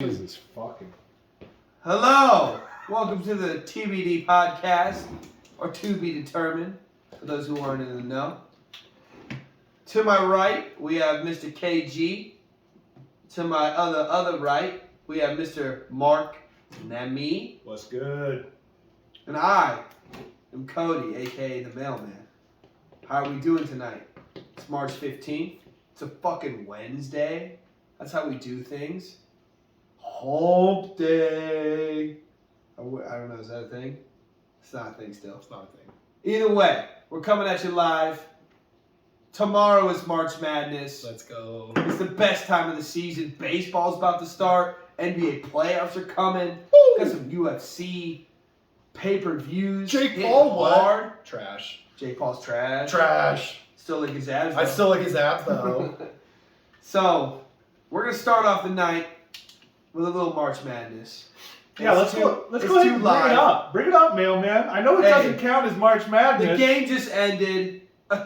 Jesus fucking. Hello! Welcome to the TBD podcast, or to be determined, for those who aren't in the know. To my right, we have Mr. KG. To my other right, we have Mr. Mark Nami. What's good? And I am Cody, aka the Mailman. How are we doing tonight? It's March 15th. It's a fucking Wednesday. That's how we do things. Hump Day. I don't know, is that a thing? It's not a thing still. It's not a thing. Either way, we're coming at you live. Tomorrow is March Madness. Let's go. It's the best time of the season. Baseball's about to start. NBA playoffs are coming. Got some UFC pay-per-views. Jake Paul, hard. what? Trash. Jake Paul's trash. Trash. Still like his abs. I though. still like his abs though. So, we're going to start off the night with a little March Madness. Yeah, let's go ahead and bring it up. Bring it up, Mailman. I know it doesn't count as March Madness. The game just ended. A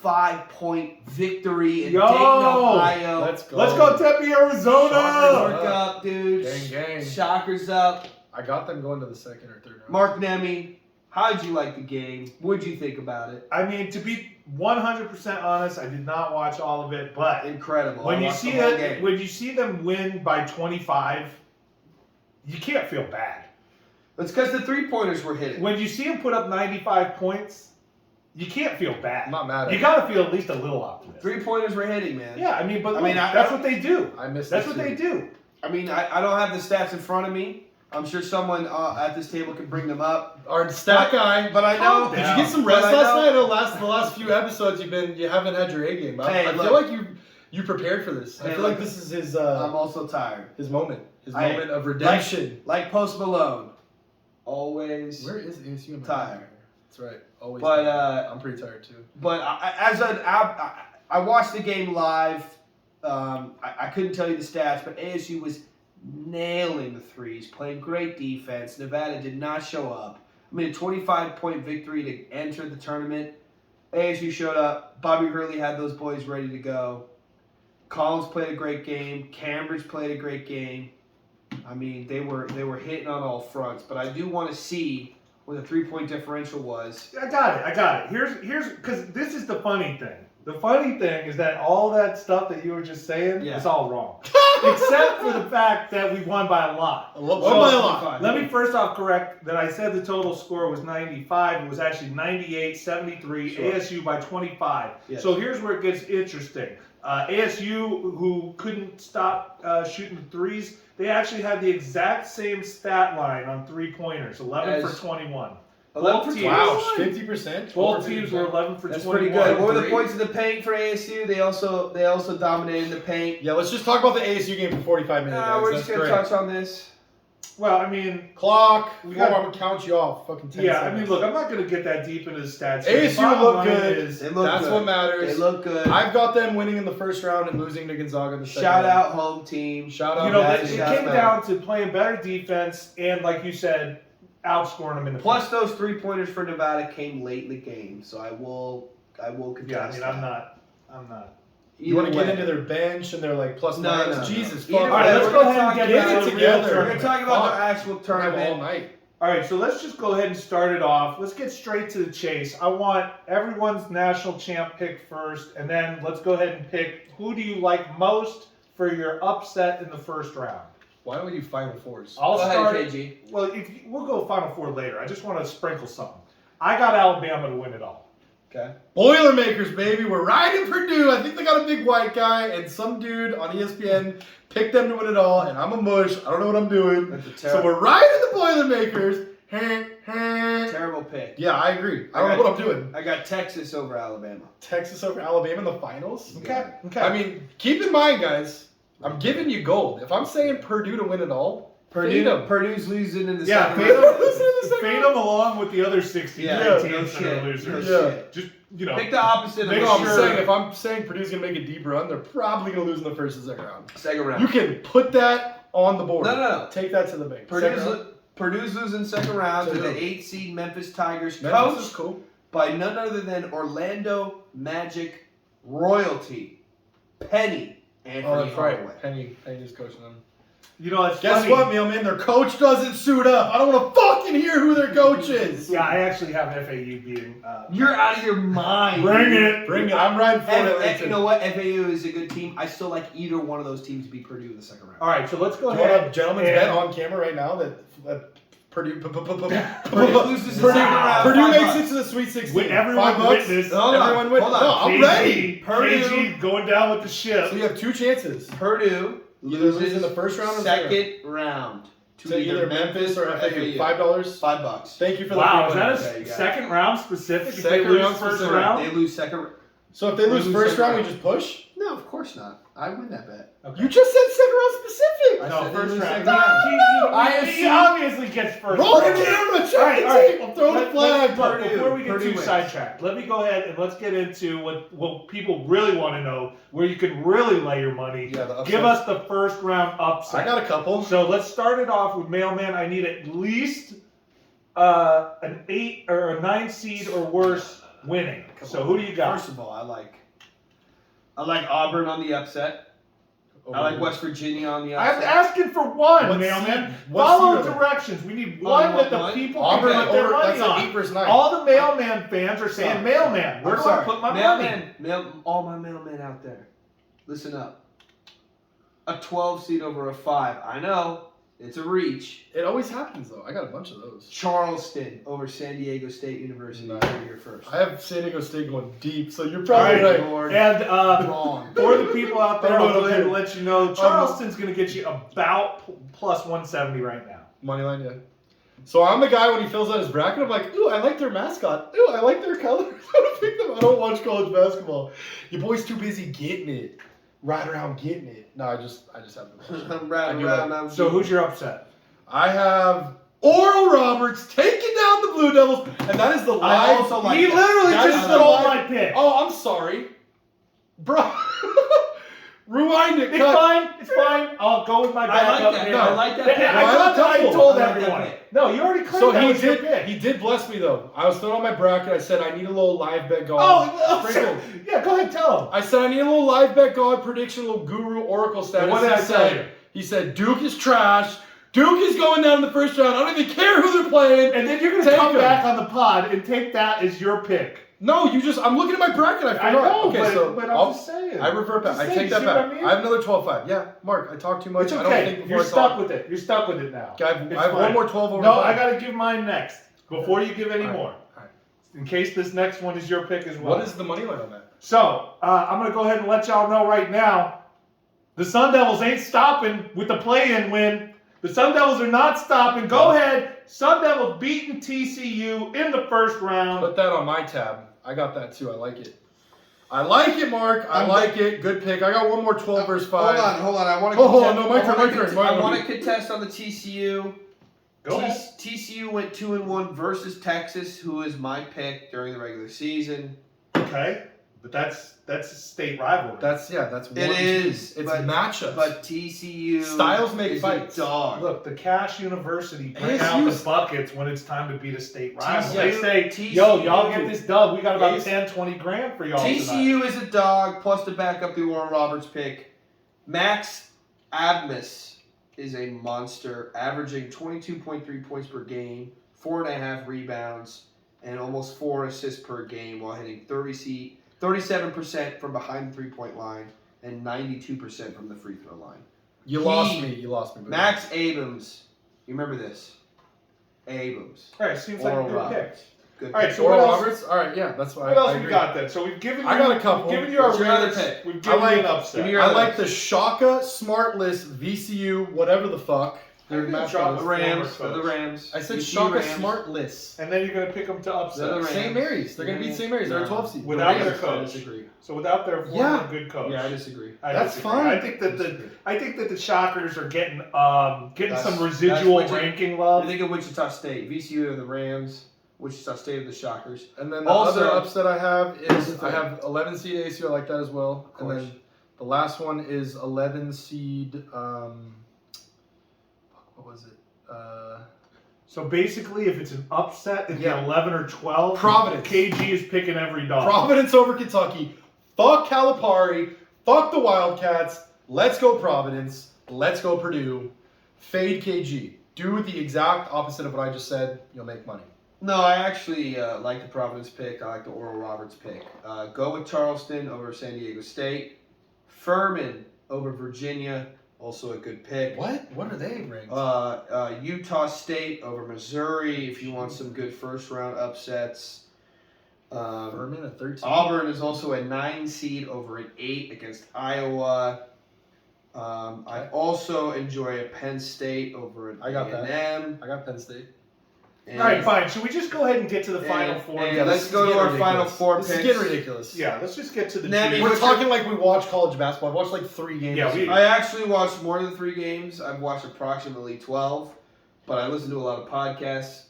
25-point victory in Yo! Dayton, Ohio. Let's go. Let's go Tempe, Arizona. Shockers up, dude. Gang, gang. Shockers up. I got them going to the second or third round. Mark Nemi, how'd you like the game? What'd you think about it? I mean, to be 100% honest, I did not watch all of it, but Incredible. when I you watched see the whole it, game. when you see them win by 25, you can't feel bad. It's because the three-pointers were hitting. When you see them put up 95 points, you can't feel bad. I'm not mad at You it. got to feel at least a little optimistic. Three-pointers were hitting, man. Yeah, I mean, but I that's what they do. I missed That's it what too. they do. I mean, I don't have the stats in front of me. I'm sure someone at this table can bring them up. Our stat guy. But I know. Calm Did down. you get some rest But I last know- night? I know the last few episodes you haven't had your A game. Hey, I look. feel like you prepared for this. I Hey, feel look. like this is his I'm also tired. his moment. His Hey, moment of redemption. Like Post Malone. Always Where is ASU? in my tired. mind? That's right. Always. But, tired. I'm pretty tired too. But I watched the game live. I couldn't tell you the stats, but ASU was nailing the threes, playing great defense. Nevada did not show up. I mean, a 25-point victory to enter the tournament. ASU showed up. Bobby Hurley had those boys ready to go. Collins played a great game. Cambridge played a great game. I mean, they were hitting on all fronts. But I do want to see what the three-point differential was. I got it. Here's because this is the funny thing. The funny thing is that all that stuff that you were just saying is all wrong. Except for the fact that we won by a lot. Won by a lot. Fine. Let me first off correct that I said the total score was 95. It was actually 98-73. Sure. ASU by 25. Yes. So here's where it gets interesting. ASU, who couldn't stop shooting the threes, they actually had the exact same stat line on three-pointers, 11 for 21. 11 for Both teams. Wow, 50%. Both teams were 11 for That's 21. pretty good. What were the Three. points in the paint for ASU? They also dominated the paint. Yeah, let's just talk about the ASU game for 45 minutes. Guys. We're That's just gonna great. touch on this. Well, I mean, Clock. We We got- I'm gonna count you off. Fucking 10 yeah, seconds. I mean, look, I'm not going to get that deep into the stats. ASU Bottom looked line good. is- They look That's good. what matters. They look good. I've got them winning in the first round and losing to Gonzaga in the second. Shout round. out home team. Shout out. You know, Madison. it shout came out. down to playing better defense and, like you said, outscoring them in the Plus those 3-pointers for Nevada came late in the game, so I will contest. Yeah, I mean, that. I'm not. You want to Either get way. into their bench and their like plus No, minus? no, no. Jesus, Either fuck. way, All right, let's we're go gonna ahead and talk get about- into the Get it real together. We're tournament. gonna talk about Fuck. the actual All tournament. night. All right, so let's just go ahead and start it off. Let's get straight to the chase. I want everyone's national champ pick first, and then let's go ahead and pick who do you like most for your upset in the first round. Why don't we do Final Fours? I'll Go ahead, start. KG. Well, we'll go Final Four later. I just want to sprinkle something. I got Alabama to win it all. Okay. Boilermakers, baby. We're riding Purdue. I think they got a big white guy, and some dude on ESPN picked them to win it all, and I'm a mush. I don't know what I'm doing. That's a So terrible, we're riding the Boilermakers. Yeah, terrible pick. I agree. I don't know what I'm doing. I got Texas over Alabama. Texas over Alabama in the finals? Okay. I mean, keep in mind, guys, I'm giving you gold. If I'm saying Purdue to win it all, fade 'em. Purdue's losing in the Yeah, second fade round. them, fade them along with the other 60 Yeah, teams no that are shit. losers. No Yeah. shit. Just, you know, Pick the opposite of Make the No, I'm sure- saying if I'm saying Purdue's gonna make a deep run, they're probably gonna lose in the first and second round. second round. You can put that on the board. No. Take that to the bank. Second round. Purdue's losing second round to To the who? 8 seed Memphis Tigers, Memphis is coached cool. by none other than Orlando Magic royalty, Penny Oh, Anthony that's right. Hardaway. Penny is coaching them. You know, it's Guess funny. what, Mailman? Their coach doesn't suit up. I don't want to fucking hear who their coach is. Yeah, I actually have FAU beating. You're out of your mind. Bring it. Bring it. I'm riding for it. You know what? FAU is a good team. I still like either one of those teams to beat Purdue in the second round. All right, so let's go Do you want ahead. a gentleman's bet on camera right now that Purdue loses the second round, Purdue $5 makes it to the Sweet 16. With everyone $5. witness. Hold on, Everyone witness. hold No, on. I'm ready. KG going down with the ship. So you have two chances. Purdue Either lose in the first round or second round to either Memphis or FAU. $5. $5. Thank you for the Wow, is free that money. Okay, a got it. second round specific? If Second they lose round first specific. round? They lose second. So if they lose Lose first second round, we round. just push? No, of course not. I win that bet. Okay. You just said second round specific. I No, said they first lose round. second No, round. he obviously gets first Roll the round. camera. Check All right, the all right. tape. I'm throwing a flag. Before we get Purdue too wins. sidetracked, let me go ahead and let's get into what people really want to know, where you can really lay your money. Yeah, the upset. Give us the first round upset. I got a couple. So let's start it off with Mailman. I need at least an 8 or a 9 seed or worse winning. So who do you got? First of all, I like Auburn on the upset. I like West Virginia on the I'm upset. asking for one, What Mailman. seed? What Follow seed are they? directions. We need Oh, one you that want the one? people Auburn can put their over. money That's on. an 8 versus 9. All the Mailman fans are saying Sorry. Mailman. Where I'm do I sorry. put my money? All my mailmen out there, listen up. A 12 seed over a 5. I know it's a reach. It always happens though. I got a bunch of those. Charleston over San Diego State University. No. You're first. I have San Diego State going deep, so you're All probably right. right. Lord. And Wrong. for the people out there, I don't I'll know go what ahead I'm and let you know Charleston's going to get you about plus 170 right now. Moneyline, yeah. So I'm the guy when he fills out his bracket. I'm like, ooh, I like their mascot. Ooh, I like their colors. I don't pick them. I don't watch college basketball. Your boy's too busy getting it, right around getting it. No, I just haven't. I'm riding I around. do I'm So who's your upset? I have Oral Roberts taking down the Blue Devils, and that is the live. I also like He that. literally That just is the stole live- my pick. Oh, I'm sorry, bro. Rewind it. It's Cut. fine. It's fine. I'll go with my I backup. like that. here. I like that. I pick. thought that I double. told I like that everyone. pick. No, you already claimed So that he was your did. pick. He did bless me though. I was throwing on my bracket. I said I need a little live bet god. Oh, Sprinkled. yeah. Go ahead, tell him. I said I need a little live bet god prediction, a little guru oracle status. And what did I tell you? He said Duke is trash. Duke is going down in the first round. I don't even care who they're playing. And then you're gonna Take come him. back on the pod and take that as your pick. No, you just. I'm looking at my bracket. I I forgot. know, okay, so but I'll- I'm just saying. I revert back. Just I saying, take you that see back. what I mean? I have another 12-5. Yeah, Mark, I talk too much. It's I don't okay. think before You're I stuck talk. with it. You're stuck with it now. Okay, I have It's one fine. more 12 over. No, 5. I gotta give mine next. Before you give any All right, more. all right. In case this next one is your pick as well. What is the money line on that? So, I'm going to go ahead and let y'all know right now, the Sun Devils ain't stopping with the play-in win. The Sun Devils are not stopping. Go ahead. Sun Devils beating TCU in the first round. Put that on my tab. I got that too. I like it. I like it, Mark. I like it. Good pick. I got one more 12 versus 5. Hold on. I want to. Hold on. No, my turn. I want to contest on the TCU. Go ahead. TCU went 2-1 versus Texas, who is my pick during the regular season. Okay. But that's a state rivalry. That's one. It is, It's but- matchups. But TCU Styles make is fights. a dog. Look, the Cash University bring out ASU's the buckets when it's time to beat a state rival. TCU They say, yo, y'all get TCU this dub. We got about is- 10, 20 grand for y'all tonight. TCU is a dog. Plus to back up the Oral Roberts pick, Max Abmas is a monster, averaging 22.3 points per game, 4.5 rebounds, and almost 4 assists per game, while hitting 37% from behind the three-point line and 92% from the free throw line. You lost me. Max Abrams, you remember this? Abrams. All right, seems like a Oral good pick. Roberts. Good All right, pick. so Oral what else? Roberts. All right, yeah, that's why. What else I we agree. got then? So we've given you. I got a couple. We've given you our What's your other winners. pick? We've given I you an like- upset. give me your I other like the Shaka Smartless VCU, whatever the fuck. Their Maybe mascot Shaka is. The Rams. Former The coach. Rams. I said TCU Shaka Rams. Smartless. And then you're gonna pick them to upset. The Rams. St. Mary's. They're gonna beat St. Mary's. They're a 12 seed. Without The their Rams. coach. I disagree. So without their former Yeah. good coach. Yeah, I disagree. I That's disagree. fine. I think that the Shockers are getting That's- some residual that's what you- ranking I love. think of Wichita State. VCU are the Rams. Wichita State are the Shockers. And then the Also- other upset I have is What's I the have 11 seed ASU. I like that as well. Of And course. then the last one is 11 seed. What was it? So basically, if it's an upset, if Yeah. you're 11 or 12, Providence. KG is picking every dog. Providence over Kentucky. Fuck Calipari. Fuck the Wildcats. Let's go Providence. Let's go Purdue. Fade KG. Do the exact opposite of what I just said. You'll make money. No, I actually like the Providence pick. I like the Oral Roberts pick. Go with Charleston over San Diego State. Furman over Virginia, also a good pick. What? What are they ranked? Utah State over Missouri if you want some good first round upsets. Furman at 13. Auburn is also a 9 seed over an 8 against Iowa. I also enjoy a Penn State over an I got that. A&M. I got Penn State. And- All right, fine. Should we just go ahead and get to the Final Four? and Yeah, let's this go is to our getting Final ridiculous. Four This picks. is getting ridiculous. Yeah, let's just get to the Nemi, two. We're what's talking like we watch college basketball. I've watched like 3 games. Yeah, this we- year. I actually watched more than 3 games. I've watched approximately 12, but I listen to a lot of podcasts.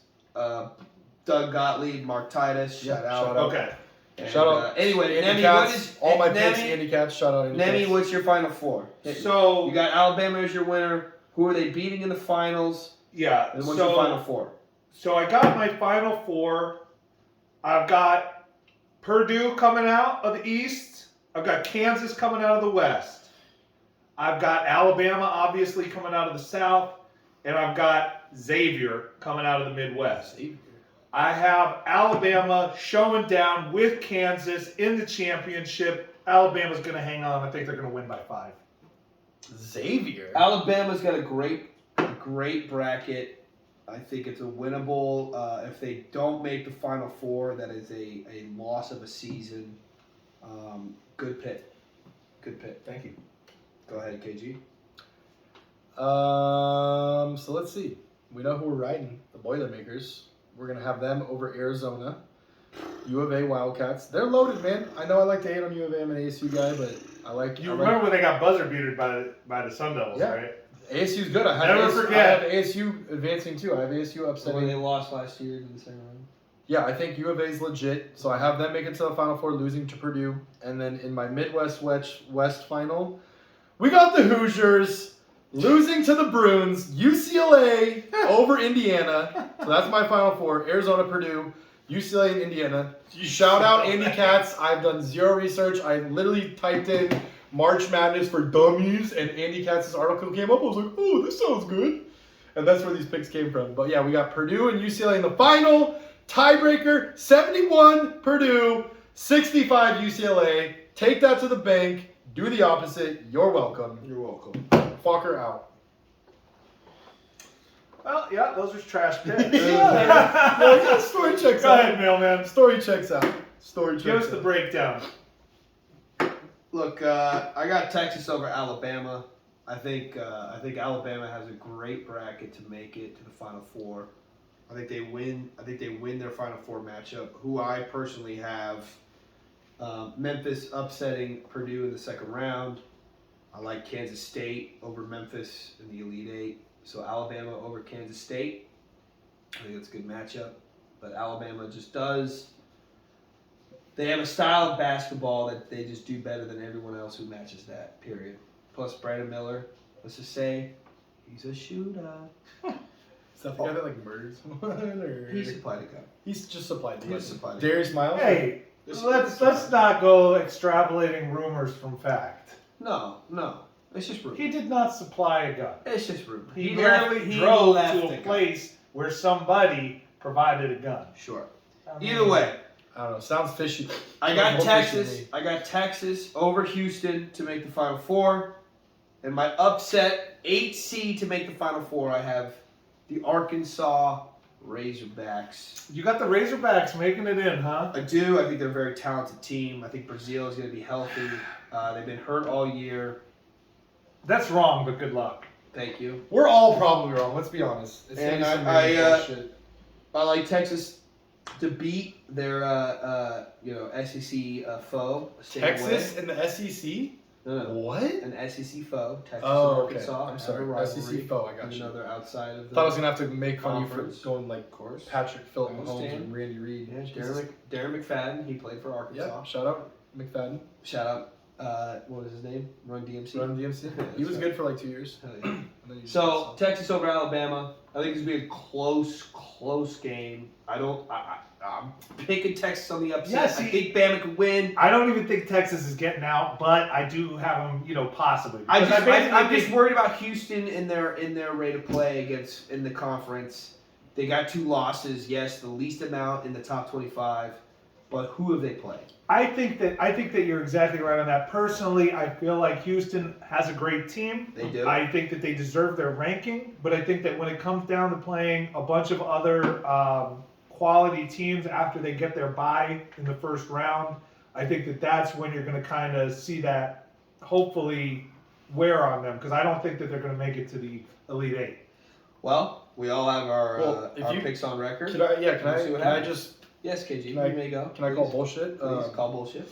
Doug Gottlieb, Mark Titus, Yeah, shout out. shout out. Okay. And, Shout out. Anyway, Andy Nemi, Katz, what is all my Nemi, picks, Andy Katz. Shout out Andy Nemi, Katz. what's your Final Four? Hit me. So You got Alabama as your winner. Who are they beating in the finals? yeah, And what's your Final Four? So I got my Final Four. I've got Purdue coming out of the East. I've got Kansas coming out of the West. I've got Alabama obviously coming out of the South. And I've got Xavier coming out of the Midwest. I have Alabama showing down with Kansas in the championship. Alabama's going to hang on. I think they're going to win by 5. Xavier. Alabama's got a great bracket. I think it's a winnable. If they don't make the Final Four, that is a loss of a season. Good pick. Good pick. Thank you. Go ahead, KG. So let's see. We know who we're riding. The Boilermakers. We're gonna have them over Arizona. U of A Wildcats. They're loaded, man. I know I like to hate on U of A. I'm an ASU guy, but I like. You I remember when they got buzzer beatered by the Sun Devils, Yeah. right? ASU's good. I have Never ASU, forget. I have ASU advancing too. I have ASU upsetting. they lost last year in the second round. Yeah, I think U of A is legit. So I have them make it to the Final Four, losing to Purdue. And then in my Midwest West final, we got the Hoosiers losing to the Bruins, UCLA over Indiana. So that's my Final Four, Arizona, Purdue, UCLA, and Indiana. Shout out Andy Katz. I've done zero research. I literally typed in March Madness for dummies, and Andy Katz's article came up. I was like, oh, this sounds good. And that's where these picks came from. But yeah, we got Purdue and UCLA in the final. Tiebreaker, 71 Purdue, 65 UCLA. Take that to the bank. Do the opposite. You're welcome. You're welcome. Fucker out. Well, yeah, those are trash picks. Yeah, story checks Go out. ahead, mailman. Story checks out. Story checks Give us out. the breakdown. Look, I got Texas over Alabama. I think Alabama has a great bracket to make it to the Final Four. I think they win. I think they win their Final Four matchup. Who I personally have, Memphis upsetting Purdue in the second round. I like Kansas State over Memphis in the Elite Eight. So Alabama over Kansas State. I think that's a good matchup. But Alabama just does. They have a style of basketball that they just do better than everyone else who matches that, period. Plus Brandon Miller, let's just say, he's a shooter. Is that the guy that like murdered someone? Or... He supplied a gun. He's just supplied He just supplied a gun. Darius Miles? Hey, let's not go extrapolating rumors from fact. No. It's just rumor. He did not supply a gun. It's just rumor. He merely drove to the a gun. place where somebody provided a gun. Sure. I mean, Either way, I don't know. Sounds fishy. I got More Texas. fishy to me. I got Texas over Houston to make the Final Four, and my upset 8 seed to make the Final Four. I have the Arkansas Razorbacks. You got the Razorbacks making it in, huh? I do. I think they're a very talented team. I think Brazil is going to be healthy. They've been hurt all year. That's wrong, but good luck. Thank you. We're all probably wrong. Let's be honest. It's And gonna be some I- really I, bullshit. I like Texas to beat their SEC foe. Stay Texas away. and the SEC? No. What? An SEC foe. Texas Oh, and okay. Arkansas. I'm have sorry. a rivalry, SEC foe. I got even you. though they're outside of the. Thought I was gonna have to make fun of you for Conference. going like course. Patrick, Phillip I Mahomes, understand. and Randy Reed. Yeah, Jesus. Darren McFadden. He played for Arkansas. Yeah. Shout out McFadden. Shout out. What was his name? Run DMC. Run DMC. Yeah, He was that's good for like 2 years. Hell yeah. And then he So Texas over Alabama. I think it's gonna be a close game. I'm picking Texas on the upset. Yeah, see- I think Bama could win. I don't even think Texas is getting out, but I do have them, possibly. I'm Because just basically worried about Houston in their rate of play in the conference. They got 2 losses. Yes, the least amount in the top 25. But who have they played? I think that you're exactly right on that. Personally, I feel like Houston has a great team. They do. I think that they deserve their ranking, but I think that when it comes down to playing a bunch of other quality teams after they get their bye in the first round, I think that that's when you're going to kind of see that hopefully wear on them, because I don't think that they're going to make it to the Elite Eight. Well, we all have our if you- picks on record. Can I see what can I happens. just Yes, KG, Can I- you may go. can I call bullshit? Please call bullshit.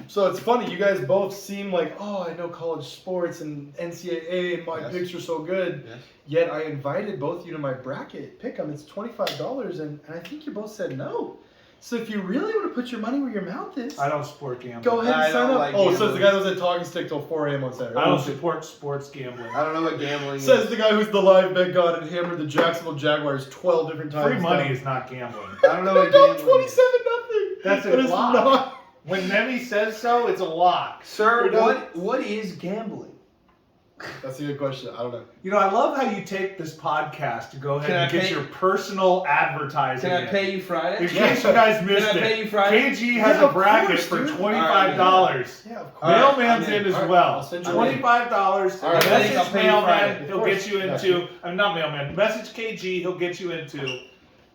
So it's funny, you guys both seem like, oh, I know college sports and NCAA and my Yes. picks are so good. Yes. Yet I invited both of you to my bracket pick 'em. It's $25, and I think you both said no. So if you really want to put your money where your mouth is, I don't support gambling. go ahead I and sign don't up. like So it's gambling. the guy that was at Talking Stick till 4 a.m. on Saturday. I don't support sports gambling. I don't know what gambling Says is. the guy who's the live bet god and hammered the Jacksonville Jaguars 12 different times. Free money down. is not gambling. I don't know They're what down gambling is. 27-0. That's a That is lie. not. When Nemi says so, it's a lock. Sir, We're done. what is gambling? That's a good question. I don't know. I love how you take this podcast to go ahead Can and I get pay- your personal advertising. Can I in. pay you Friday? In case you guys missed Can I pay it, you Friday? KG has Yeah, a of bracket course, for dude. $25. Yeah, of course. All right, Mailman's I'm in as All right, well. I'll send you a link. $25. All right, Message I'll pay you Mailman, Friday. he'll Of get course. you Yeah. into. I'm not Mailman. Message KG, he'll get you into.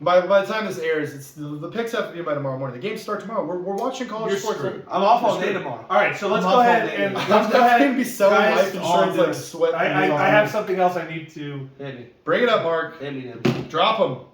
By the time this airs, it's the picks have to be by tomorrow morning. The games start tomorrow. We're watching college You're sports. screwed. I'm off all You're day screwed. tomorrow. All right, so let's I'm go off all ahead day. and I'm let's go gonna ahead. be selling guys, life insurance all like sweat. I have something else I need to. Hit me. Bring it up, Mark. Hit me then. Drop them.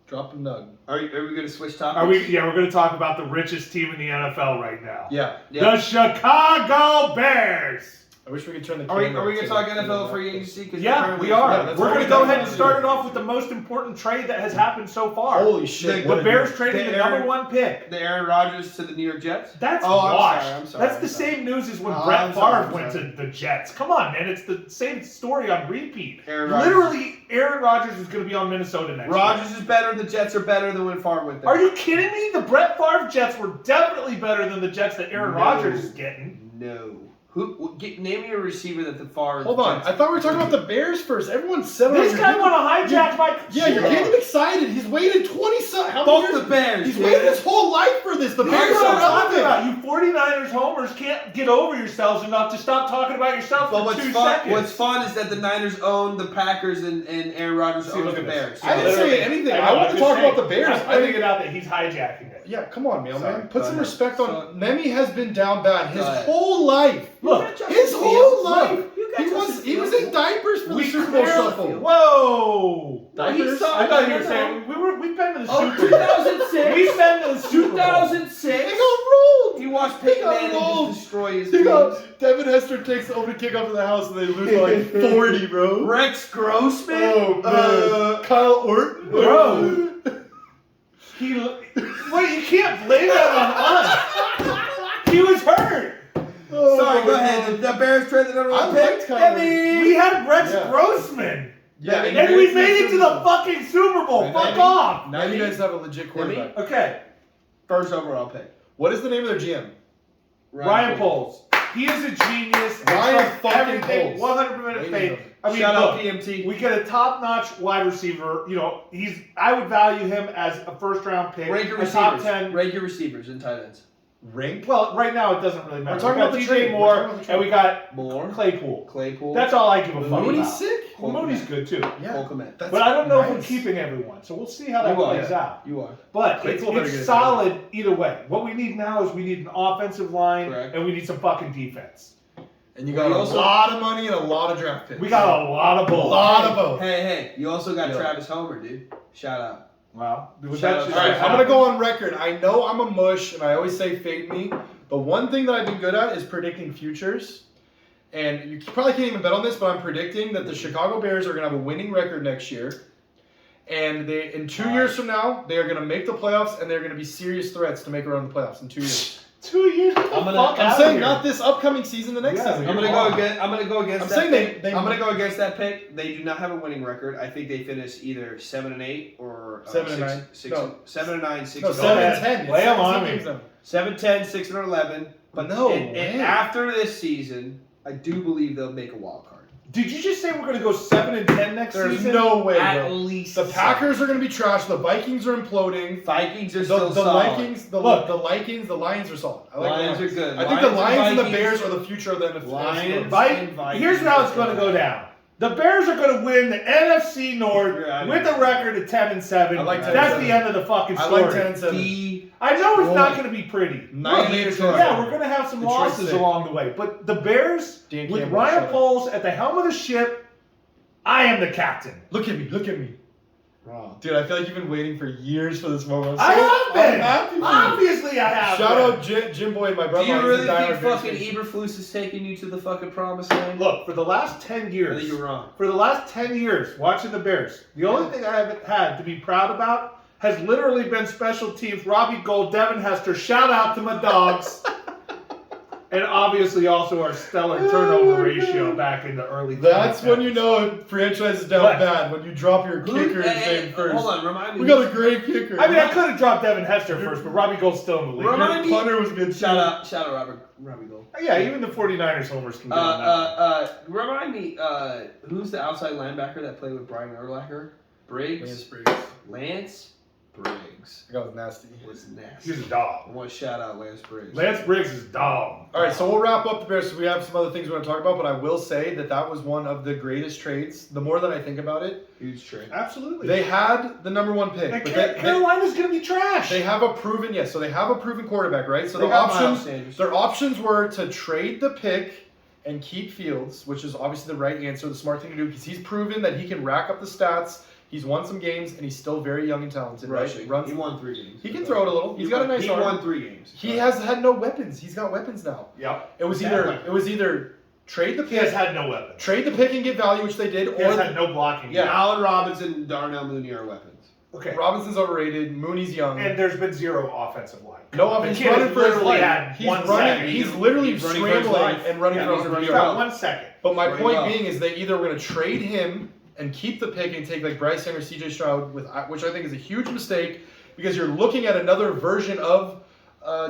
Drop them, Doug. Are we going to switch topics? Are we? Yeah, we're going to talk about the richest team in the NFL right now. Yeah. Yeah. The Chicago Bears. I wish we could turn the Are we camera going to to talk the- NFL free agency? 'Cause Yeah, apparently we are. Yeah, that's We're what going we to go ahead and definitely start do. it off with the most important trade that has happened so far. Holy shit. The what The a Bears dude. trading the The number Aaron- one pick. The Aaron Rodgers to the New York Jets? That's Oh, I'm washed. sorry, I'm sorry, That's I'm the sorry. same news as when Oh, Brett I'm sorry, Favre I'm went sorry. to the Jets. Come on, man. It's the same story on repeat. Aaron Rodgers. Literally, Aaron Rodgers is going to be on Minnesota next year. Rodgers is better. The Jets are better than when Favre went there. Are you kidding me? The Brett Favre Jets were definitely better than the Jets that Aaron No. Rodgers is getting. No. Name me a receiver that the Favre. Hold on. Jets- I thought we were talking about the Bears first. Everyone's settled. This guy want to hijack my. Yeah, you're getting him excited. He's waited 20-something. How many Both years? the Bears. He's dude. waited his whole life for this. The Here's Bears what I'm are talking relevant. about. You 49ers homers can't get over yourselves enough to stop talking about yourself But for 2 what's seconds. fun is that the Niners own the Packers and Aaron Rodgers See, owns look the at this. Bears. I didn't say Literally. anything. know, I want I'm to just talk saying. about the Bears. I'm I putting think. it out that he's hijacking it. Yeah, come on, man. Sorry, Put go some ahead. respect on. So- Nemi has been down bad his Go ahead. whole life. Look, His whole life. You got He was in diapers for the we Super Bowl clearly- shuffle. Whoa! Diapers? I thought you were saying we've been to the Oh, Super Bowl. 2006. We've been to the Super Bowl. They 2006. got rolled. He watched They Peyton got Manning rolled. just destroy his They teams. got Devin Hester takes the open kickoff to the house and they lose by like 40, bro. Rex Grossman. Oh man, Kyle Orton, Bro. Wait, you can't blame that on us. He was hurt. Oh, Sorry, my go God. ahead. The Bears traded the number I one liked pick. Kyle Demi. We had Rex Yeah. Grossman. Yeah, And we made it to the fucking Super Bowl. Right, Fuck Demi. off. Now you guys have a legit quarterback. Okay. First overall pick. What is the name of their GM? Ryan Poles. He is a genius. Ryan I trust fucking everything. Poles. 100% faith. I mean, Shout out look, PMT. we get a top-notch wide receiver. I would value him as a first-round pick. Rank your a top receivers. 10. Rank your receivers and tight ends. Rank? Well, right now it doesn't really matter. We're talking we got about the DJ trade. We're Moore talking about the trade. and we got Moore. Claypool. Claypool. That's all I give a fuck Mooney's about. sick? Well, Mooney's good too. Yeah. Holcomb. That's But I don't know if we're nice. keeping everyone, so we'll see how that You are. plays out. You are. But Claypool better get it's it solid either way. What we need now is we need an offensive line Correct. and we need some fucking defense. And you got We a also- lot of money and a lot of draft picks. We got a lot of a both. lot of both. Hey, you also got Yeah. Travis Homer, dude. Shout out. Wow. Was Shout that out. just All right, what I'm gonna happened? go on record. I know I'm a mush, and I always say fade me. But one thing that I've been good at is predicting futures. And you probably can't even bet on this, but I'm predicting that the Chicago Bears are gonna have a winning record next year. And in 2 years from now, they are gonna make the playoffs, and they're gonna be serious threats to make a run in the playoffs in 2 years. 2 years. Get the I'm gonna- fuck I'm out saying of here. not this upcoming season, the next Yeah, season. I'm gonna go against. I'm I'm that saying pick. they- I'm gonna go against that pick. They do not have a winning record. I think they finished either 7-8 or 7-9. No. 7-9, 6. No, Go 7-10. Lay 'em on 17 me. games now. 7-10, 6-11. But No and way. after this season, I do believe they'll make a wild card. Did you just say we're gonna go 7-10 next There's season? no way, At bro. least The Packers are going to be trash. The Vikings are imploding. Vikings are The still solid. Vikings, the Look. Lions, the Lions are solid. I like Lions the are good. I think the Lions and the Vikings- Bears are the future of the NFC. Lions. Here's how it's going to go down. The Bears are going to win the NFC North Yeah, I with know. a record of 10-7. I like 10-7. That's the end of the fucking I story. like 10-7. I know it's not Boy. going to be pretty. 98 or Detroit. 10-7. Yeah, we're going to have some Detroit losses sick. along the way. But the Bears, Dan with Campbell, Ryan shut up. Poles at the helm of the ship, I am the captain. Look at me. Look at me. Wrong. Dude, I feel like you've been waiting for years for this moment. I have been. I'm happy for you. Obviously, I have Shout been. out Jim Boy and my Do brother. you really think fucking Eberflus is taking you to the fucking promised land? Look, for the last 10 I years, think you're wrong. for the last 10 years, watching the Bears, the only thing I haven't had to be proud about has literally been special teams. Robbie Gold, Devin Hester, shout out to my dogs. And obviously also our stellar turnover ratio back in the early 2010s. That's when you know a franchise is down What? bad, when you drop your kicker name first. Hold on, remind me. We got a great kicker. I mean, I could have dropped Devin Hester first, but Robbie Gold's still in the league. Remind me- Punter was good. Shout out, Robbie Gold. Yeah, even the 49ers homers can get on that. Remind me, who's the outside linebacker that played with Brian Urlacher? Briggs? Lance Briggs. That guy was nasty. Was nasty. He's a I dog. want to shout out Lance Briggs. Lance Briggs is dog. All right, so we'll wrap up the Bears. So we have some other things we want to talk about, but I will say that was one of the greatest trades. The more that I think about it, Huge trade. Absolutely. they had the number one pick, And but Carolina's going to be trash. they have a proven so they have a proven quarterback, right? So They the got Miles options Sanders. their options were to trade the pick and keep Fields, which is obviously the right answer, the smart thing to do, because he's proven that he can rack up the stats. He's won some games, and he's still very young and talented, Rushing. right? Runs. He won 3 games. He can throw it a little. He's got a nice He arm. won 3 games. He has had no weapons. He's got weapons now. Yep. It was Exactly. either trade the He has pick, had no weapons. trade the pick and get value, which they did, He has or had no blocking. Yeah. Allen Robinson and Darnell Mooney are weapons. Okay. Robinson's overrated. Mooney's young. And there's been zero offensive line. No The offense. He's kid running has for his literally life. had He's one running. second. He's literally He's running for his scrambling life. and running Yeah, for he's his got life. 1 second. But my Very point well. being is they either were going to trade him and keep the pick and take like Bryce Young or CJ Stroud, which I think is a huge mistake because you're looking at another version of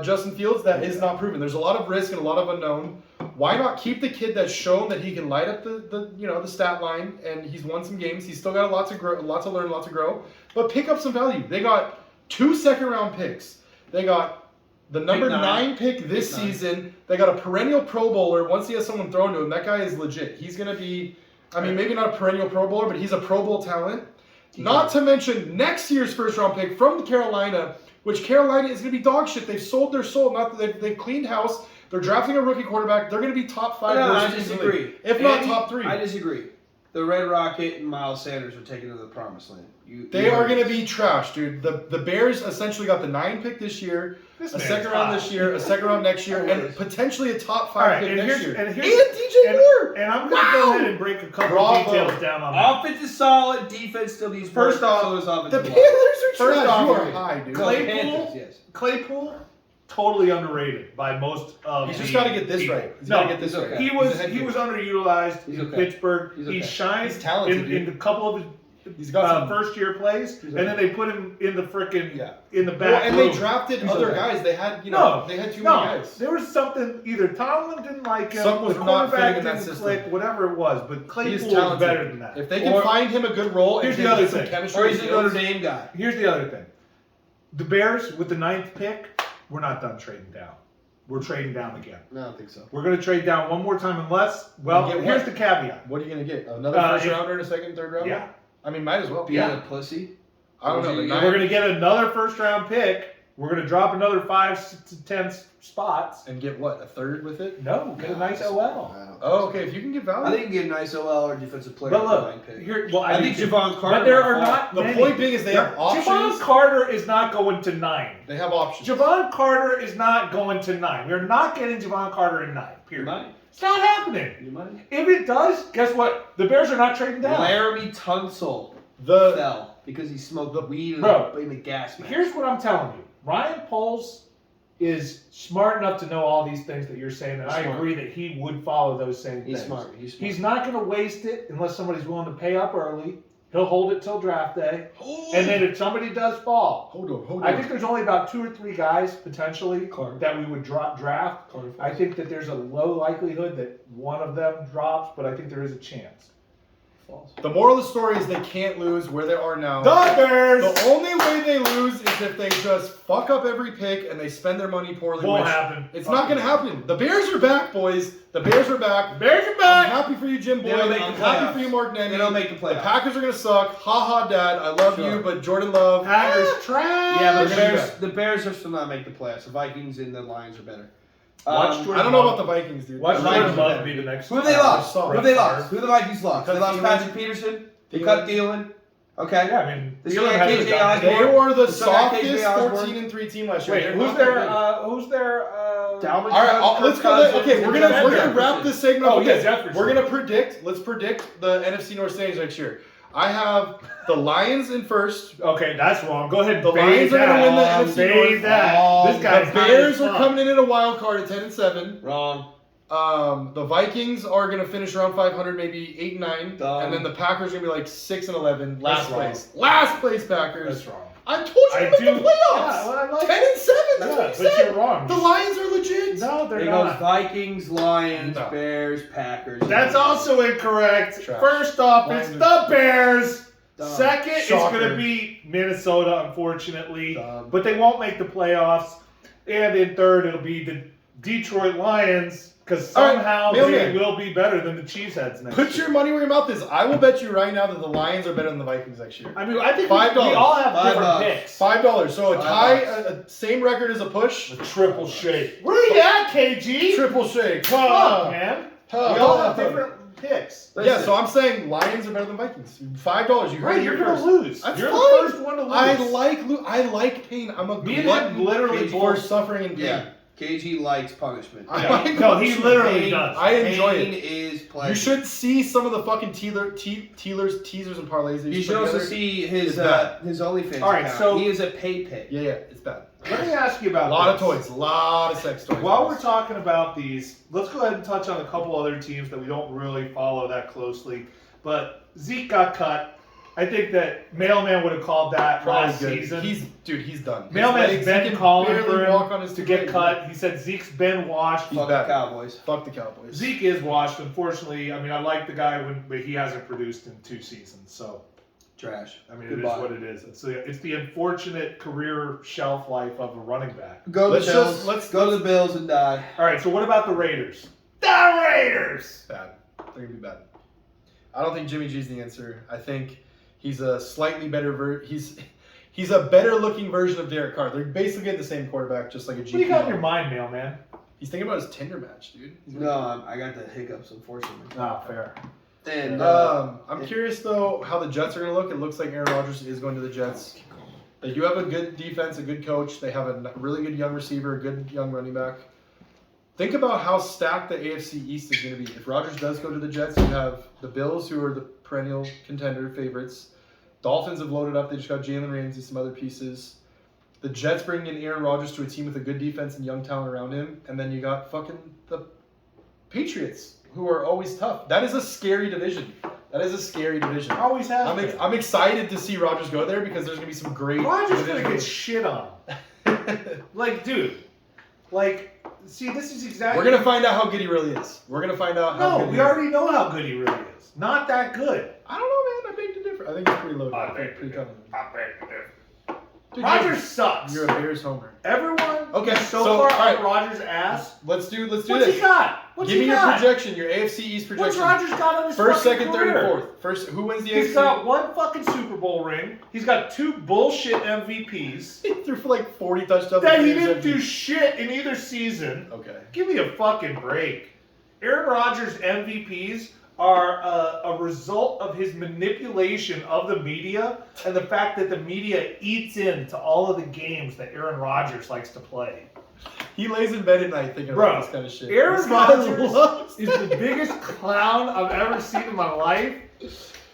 Justin Fields that is not proven. There's a lot of risk and a lot of unknown. Why not keep the kid that's shown that he can light up the stat line and he's won some games. He's still got a lot to grow, a lot to learn, a lot to grow. But pick up some value. They got 2 second-round picks. They got the number 9 pick this season. They got a perennial Pro Bowler. Once he has someone thrown to him, that guy is legit. He's going to be, I mean, maybe not a perennial Pro Bowler, but he's a Pro Bowl talent. Not to mention next year's first-round pick from Carolina, which Carolina is going to be dog shit. They've sold their soul. Not that they've cleaned house. They're drafting a rookie quarterback. They're going to be top 5. No, I worst teams in the disagree. league, if not Andy, top 3. I disagree. The Red Rocket and Miles Sanders are taken to the promised land. They are going to be trash, dude. The Bears essentially got the 9 pick this year, This a man's second round hot. this year, a second round next year, and potentially a top 5 All right, pick and next here's, year. and here's DJ Moore. And I'm going to go ahead and break a couple Bravo. of details down on that. Offense is solid. Defense still needs work. First off, so is The offensive Panthers line. are First trash. off, You are high, dude. No, Claypool- Panthers, yes. Claypool, totally underrated by most of He's the just got to get this people. right. He's No, got to get this he's right. okay. He was He's a head coach. underutilized He's in okay. Pittsburgh. He's He okay. shined He's talented, in a couple of his He's got some. first year plays, He's and then okay. they put him in the frickin' Yeah. in the Well, back and room. they drafted He's other okay. guys. They had, No, they had too no, many guys. there was something. Either Tomlin didn't like him, Something was the not quarterback fitting in that didn't system. click, whatever it was. But He Claypool is was talented. better than that. If they can Or- find him a good role and Here's they the other get some thing. chemistry, Or he's a with Notre Fields, Dame guy. Here's the other thing: the Bears with the 9th pick, we're not done trading down. We're trading down again. No, I don't think so. We're going to trade down one more time unless. Well, And get here's what? the caveat. What are you gonna get? Another first if- rounder, and a second, third rounder? Yeah, I mean, might as well. Being Yeah. a pussy. I don't know. The We're nine- we're going to get another first-round pick. We're going to drop another 5 to 10 spots. and get what, a third with it? No, get a nice OL. Oh, okay. If you can get value. I think you can get a nice OL or defensive player. But for look, 9 pick. here. Well, I think do too. Javon Carter. But there might are fall. not. the many. point being is they have Javon options. Carter is not going to 9. They have options. Javon Carter is not going to 9. We're not getting Javon Carter in 9. You Period. might. It's not happening. You might. If it does, guess what? The Bears are not trading down. Laramie Tunsil The fell because he smoked the weed Bro, in the gas mask. Here's what I'm telling you. Ryan Poles is smart enough to know all these things that you're saying, and I agree that he would follow those same He's things. smart. He's not going to waste it unless somebody's willing to pay up early. He'll hold it till draft day. And then if somebody does fall, Hold on. I think there's only about 2 or 3 guys potentially that we would draft. I think that there's a low likelihood that one of them drops, but I think there is a chance. The moral of the story is they can't lose where they are now. The Bears! The only way they lose is if they just fuck up every pick and they spend their money poorly. Won't happen. It's not going to happen. The Bears are back, boys. The Bears are back. Bears are I'm back! happy for you, Jim Boyd. They don't make I'm the happy playoffs. for you, Mark Nemi. They don't make the The playoffs. Packers are going to suck. Ha ha, Dad. I love Sure. you, but Jordan Love. Packers trash! Yeah, but They're gonna be the Bears are still not make the playoffs. The Vikings and the Lions are better. Watch Jordan I don't know Love. about the Vikings, dude. Watch The Jordan Vikings are Love better. be the next. Who have they lost? Sorry. Who have they lost? Who the Vikings lost? They They cut lost Thielen. Patrick Peterson. They cut Thielen. Okay. Yeah, I mean, They Thielen still got hasn't KJ done Osborne. They were the They still got KJ softest Osborne. 14-3 team last year. Wait, They're who's not their? that good. Who's their? Dalvin All right, Cook, let's Kirk go. Cousins, Okay, we're and gonna Jefferson. wrap this segment up. Oh, yeah, Okay, Jefferson. we're gonna predict. Let's predict the NFC North standings next year. I have the Lions in first. Okay, that's wrong. Go ahead and The fade Lions are that. gonna win the NFC Fade North. that. This guy's The Bears are coming in at a wild card at 10-7. Wrong. The Vikings are gonna finish around 500, maybe 8-9, Dumb. and then the Packers are gonna be like 6-11. Last That's wrong. place. Last place, Packers. That's wrong. I told you to make the playoffs. Yeah, well, I like 10-7. That's Yeah, what but you said. you're wrong. The Lions are legit. No, they're It not. goes Vikings, Lions, No. Bears, Packers. That's also incorrect. Trash. First off, it's Lions the Bears. Dumb. Second, it's Shocker. going to be Minnesota, unfortunately. Dumb. But they won't make the playoffs. And in third, it'll be the Detroit Lions, because All right, somehow Mailman. they will be better than the Cheeseheads next Put year. your money where your mouth is. I will bet you right now that the Lions are better than the Vikings next year. I mean, I think we $5. all have $5. different picks. $5. So a $5. tie, same record as a push. A triple shake. Where you at, KG? Triple shake. Fuck, man. We all have different picks. Yeah, so I'm saying Lions are better than Vikings. $5. You heard Right, it you're here going first. to lose. That's You're fine. the first one to lose. I like pain. I'm a Me and glutton him literally for both- suffering and pain. Yeah. KG likes punishment. I Yeah. like No, he punishment. literally Pain- does. I enjoy pain it. is pleasure. You should see some of the fucking teasers and parlays. that You he's should put also together. see It's his bad. OnlyFans All right, account. so- He is a pay pick. Yeah, it's bad. Let me ask you A about lot of this. toys, a lot of sex toys. While we're talking about these, let's go ahead and touch on a couple other teams that we don't really follow that closely. But Zeke got cut. I think that Mailman would have called that Probably last good. season. He's done. His Mailman's legs, been he can calling barely for walk on him his to two get legs. cut. He said Zeke's been washed. He's Fuck back. the Cowboys. Fuck the Cowboys. Zeke is washed, unfortunately. I mean, I like the guy, but he hasn't produced in 2 seasons. So, Trash. I mean, Goodbye. it is what it is. It's the unfortunate career shelf life of a running back. Go to Let's the just- Bills. let's- go to the Bills and die. All right, so what about the Raiders? The Raiders! Bad. They're gonna be bad. I don't think Jimmy G's the answer. I think he's a slightly better he's a better looking version of Derek Carr. They're basically getting the same quarterback, just like a What do you GP. got in your mind, Mailman? He's thinking about his Tinder match, dude. No, I got the hiccups, unfortunately. Oh, fair. And I'm curious though how the Jets are gonna look. It looks like Aaron Rodgers is going to the Jets. They do have a good defense, a good coach. They have a really good young receiver, a good young running back. Think about how stacked the AFC East is going to be. If Rodgers does go to the Jets, you have the Bills, who are the perennial contender favorites. Dolphins have loaded up. They just got Jalen Ramsey, some other pieces. The Jets bring in Aaron Rodgers to a team with a good defense and young talent around him. And then you got fucking the Patriots, who are always tough. That is a scary division. That is a scary division. Always has been. I'm excited to see Rodgers go there because there's going to be some great... Rodgers gonna get divisional- shit on. Like, dude. Like, see, this is exactly. We're going to find out how good he really is. We're going to find out how No, good we he is. already know how good he really is. Not that good. I don't know, man. I beg to differ. I think he's pretty low. I beg to pretty differ. confident. Dude, Rodgers sucks. You're a Bears homer. Everyone Okay, is so so, far all right. up Rodgers' ass. Let's do What's this. he got? What's Give he me your got? projection, your AFC East What's projection. Rodgers got on his First, fucking second, third, and career? fourth. First, who wins the He's AFC? got one fucking Super Bowl ring. He's got 2 bullshit MVPs. He threw for like 40 touchdowns. That and he 3 didn't do interceptions. shit in either season. Okay. Give me a fucking break. Aaron Rodgers' MVPs are a result of his manipulation of the media and the fact that the media eats into all of the games that Aaron Rodgers likes to play. He lays in bed at night thinking Bro, about this kind of shit. Aaron This guy Rodgers loves is the biggest clown I've ever seen in my life.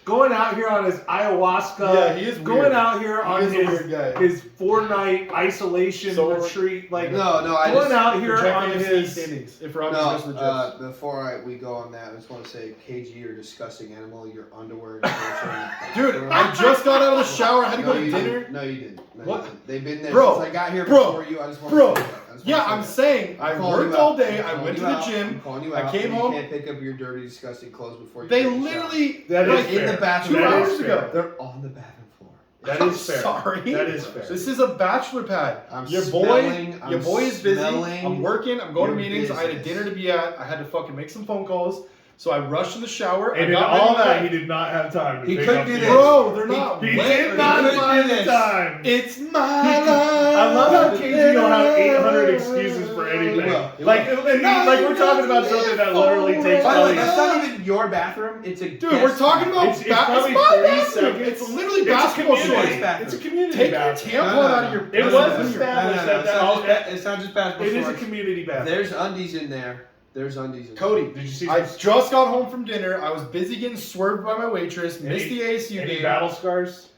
going out here on his ayahuasca. Yeah, he is weird. Going out here on is a weird guy. his 4-night isolation retreat. Like No, I going just out here projecting on his his. innings. If Robbie's missing the Jets. before we go on that, I just want to say, KG, you're a disgusting animal. Your underwear. Dude, I just got out of the shower. I had to go to you dinner. Didn't. No, you didn't. No, What? You didn't. They've been there Bro, since I got here bro, before you. I just want bro. to say that. I just wanna Yeah, say I'm that. saying I I'm calling worked you all out. day. I'm I calling went to you the out. gym. I'm calling you I out. came and home. You can't pick up your dirty, disgusting clothes before you They take a shower. literally That like is in fair. the bathroom. 2 That hours is ago. fair. They're on the bathroom floor. That I'm is fair. sorry. That is fair. This is a bachelor pad. I'm Your smelling- boy is busy. smelling I'm working. I'm going to your meetings. I had a business. dinner to be at. I had to fucking make some phone calls. So I rushed to the shower. And I in got all ready to that, bed. he did not have time to He pick couldn't up do the this. Bro, they're not. He wet. did not couldn't find do the this. time. It's my life. I love how KG will have 800 excuses for anything. He will. Like we're talking about something that literally takes By the way, probably. that's not even your bathroom. It's a Dude, we're talking about It's probably my 30 bathroom. seconds. It's literally It's a basketball community. shorts. bathroom. It's a community Take your bathroom. tampon out of your. It was established that It's not just bathroom. it is a community bathroom. There's undies in there. There's undies in there. Cody, Did you see? I just got home from dinner. I was busy getting swerved by my waitress. Missed the ASU Any game. battle scars?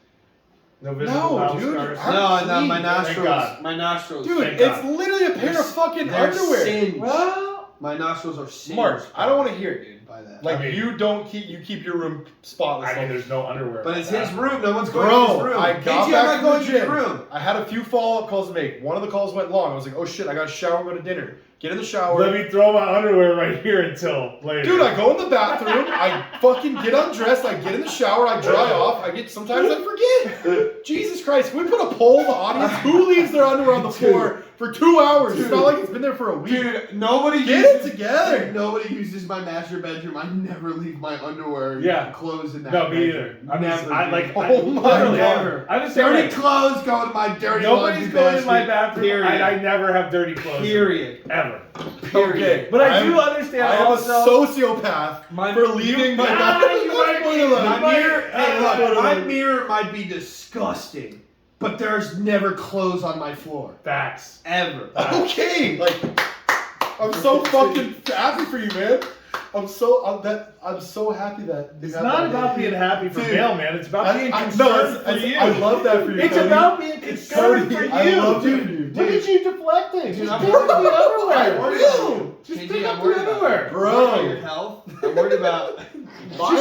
No visible No, battle dude. scars. No, my Clean. nostrils. God. My nostrils. Dude, Thank it's God. literally a pair of fucking They're underwear. singed. Well, My nostrils are singed. Mark, I don't want to hear it, dude. by that. Like I mean- you keep your room spotless. I mean, there's no underwear. But in it's the his bathroom. room. No one's going to his Bro, room. I KG, got I'm back not from going the to your gym. room. I had a few follow-up calls to make. One of the calls went long. I was like, oh shit, I got to shower and go to dinner. Get in the shower. Let me throw my underwear right here until later. Dude, I go in the bathroom, I fucking get undressed, I get in the shower, I dry off, sometimes I forget. Jesus Christ, can we put a poll in the audience? Who leaves their underwear on the floor for 2 hours? It's not like it's been there for a week. Dude, nobody Get uses, it together. Dude, nobody uses my master bedroom. I never leave my underwear Yeah. and clothes in that No, me bedroom. either. I'm just, Never, I dude. like. Oh my literally, God. I'm just saying, Dirty like, clothes go in my dirty nobody's laundry going in my basket. bathroom. Period. I never have dirty clothes. Period. Ever. Okay, But I do understand I am also. a sociopath for leaving my bathroom. you might be- Spoiler you alert. My mirror, hey, look, Spoiler my alert. mirror might be disgusting, but there's never clothes on my floor. Facts. Ever. Okay, like I'm so fucking happy for you, man. I'm so happy that you It's have not that about day. being happy for Dude, Dale, man. It's about being no, concerned for you. I love that for you. It's Cody. about being concerned Cody, for you. I love that for dude. you. Look at you deflecting. Dude, Just I'm pick worried up the about- underwear. I'm worried about you. Just KG, pick I'm up worried the about underwear. you. Bro. I'm worried about your health. I'm worried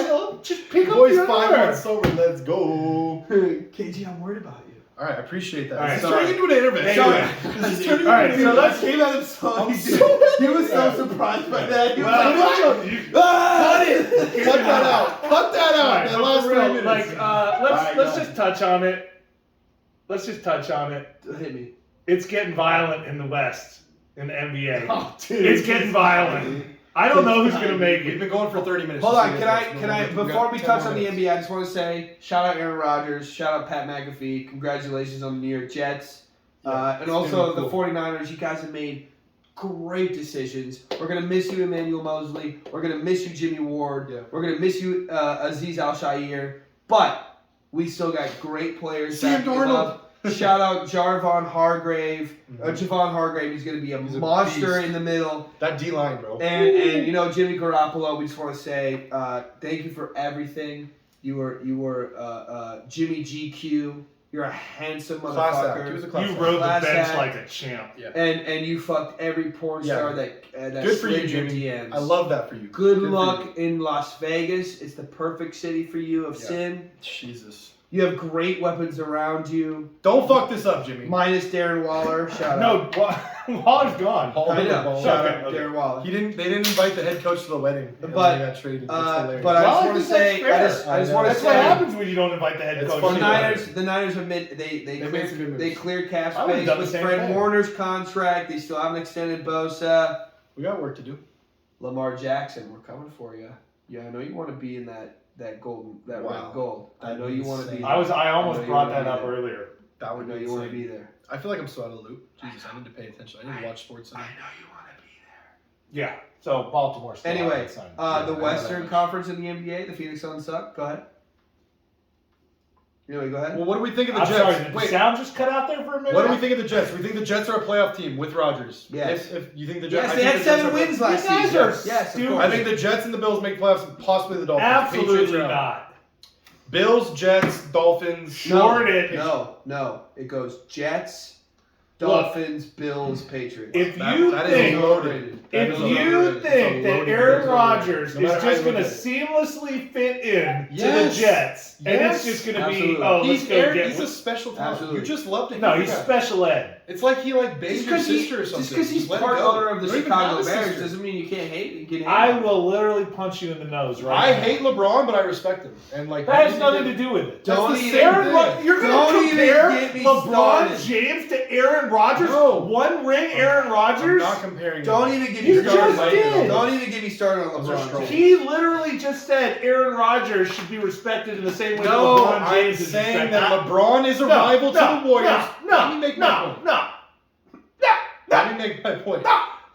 about Just pick up Boys the 5 underwear. months sober. Let's go. KG, I'm worried about you. All right, I appreciate that. All right, This is sorry. turning into an intervention. Anyway. This is turning All right, into so an let's Came out of so I'm he so did. happy He was with so that. surprised by that. He was Well, like, you- Cut it. Cut that out. Cut that All out. right, That but last for 3 real, minutes. like, right, let's go just touch on it. Let's just touch on it. hit me. It's getting violent in the West in the NBA. Oh, dude. It's getting violent. I don't know who's gonna make We've it. been going for 30 minutes. Hold Just on, so you can guys I, know. before we 10 touch more on the minutes. NBA, I just want to say, shout out Aaron Rodgers, shout out Pat McAfee, congratulations on the New York Jets. Yeah, And it's also gonna the be cool. 49ers, you guys have made great decisions. We're going to miss you, Emmanuel Mosley. We're going to miss you, Jimmy Ward. Yeah. We're going to miss you, Aziz Al-Shaair. But we still got great players. Sam backing them Darnold. up. Shout out Javon Hargrave. Javon Hargrave, he's going to be a He's a monster beast. in the middle. That D line, bro. And you know, Jimmy Garoppolo, we just want to say thank you for everything. You were Jimmy GQ. You're a handsome Class act. motherfucker. He was a class You act. rode the Class bench act. like a champ. And you fucked every porn Yeah. star that Good for slid you, your Jimmy. DMs. I love that for you. Good for luck in Las Vegas. It's the perfect city for you of Yeah. sin. Jesus. You have great weapons around you. Don't fuck this up, Jimmy. Minus Darren Waller. Shout out. No, Waller's gone. I know. Shout Okay, out okay. Darren Waller. They didn't invite the head coach to the wedding. And But, they got traded. but That's hilarious. I just Well, I want to think that's say, fair. I just I want know. to That's say, what happens when you don't invite the head It's coach. funny. The Niners have made They made some good they moves. cleared cap I would've space done the with same Fred thing. Warner's contract. They still haven't extended Bosa. We got work to do. Lamar Jackson, we're coming for you. Yeah, I know you want to be in that golden red Wow. gold. I That'd know be you want to be. insane. there. I almost I know you brought wanna that be up there. earlier. That I would know be you want to insane. be there. I feel like I'm so out of the loop. Jesus, I need to pay attention. I need to watch sports. I know you want to be there. Yeah. So Baltimore. Still Anyway, hasn't signed. the I know Western that. Conference in the NBA, the Phoenix Suns suck. Go ahead. Anyway, go ahead. Well, what do we think of the I'm Jets? sorry. Did the Wait, sound just cut out there for a minute? what do we think of the Jets? We think the Jets are a playoff team with Rodgers. Yes. If you think the Jets, Yes, I they think had the Jets 7 are- wins last You guys season. are Yes, of stupid. course. I think the Jets and the Bills make playoffs, and possibly the Dolphins. Absolutely Patriots are out. not. Bills, Jets, Dolphins. Shorted. No. It goes Jets, Dolphins, Bills, Patriots. If That- you that is think, loaded. if That is you loaded. think It's a that loaded Aaron list. Rodgers No is matter how just you going to look at seamlessly fit in to Yes. the Jets, and Yes. it's just going to be, Absolutely. oh, let's He's go Aaron, get he's a special talent. Absolutely. You just love to hear No, he's that. special ed. It's like he like banged your sister or something. Just because he's Just let it part go. owner of the You don't even Chicago have a Bears sister. doesn't mean you can't hate. You can hate I him. will literally punch you in the nose right I now. hate LeBron, but I respect him. And like That has nothing to do with it. That's Don't the even- same Aaron, thing. You're going Don't to even compare get me LeBron started. James to Aaron Rodgers? No. One ring Aaron I'm Rodgers? not comparing. Don't them. even get You me started. just did. Don't even get me started on Those are LeBron strong. James. He literally just said Aaron Rodgers should be respected in the same way that No, LeBron I'm James is saying respected. that LeBron is a rival to the Warriors. Let me make my point. Let me make my point.